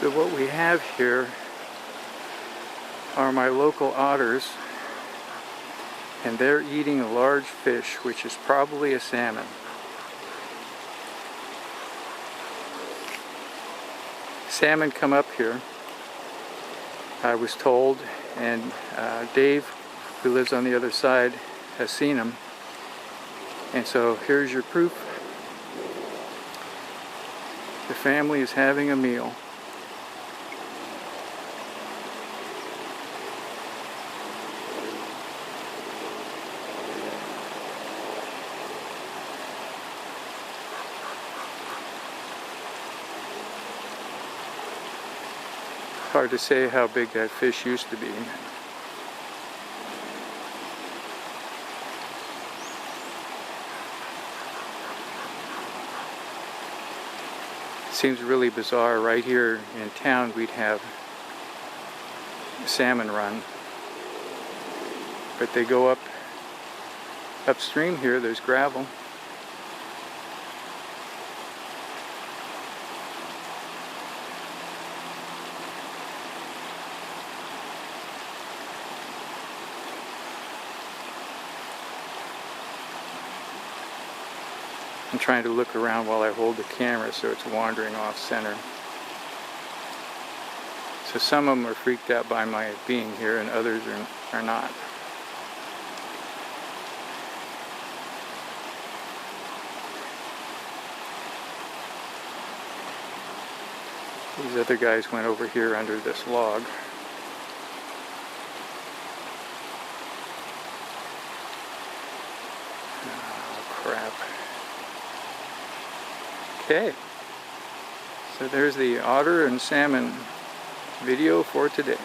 So what we have here are my local otters, and they're eating a large fish, which is probably a salmon. Salmon come up here, I was told, and Dave, who lives on the other side, has seen them. And so here's your proof. The family is having a meal. Hard to say how big that fish used to be. It seems really bizarre. Right here in town we'd have a salmon run, but they go upstream here. There's gravel. I'm trying to look around while I hold the camera so it's wandering off center. So some of them are freaked out by my being here and others are not. These other guys went over here under this log. Oh, crap. Okay, so there's the otter and salmon video for today.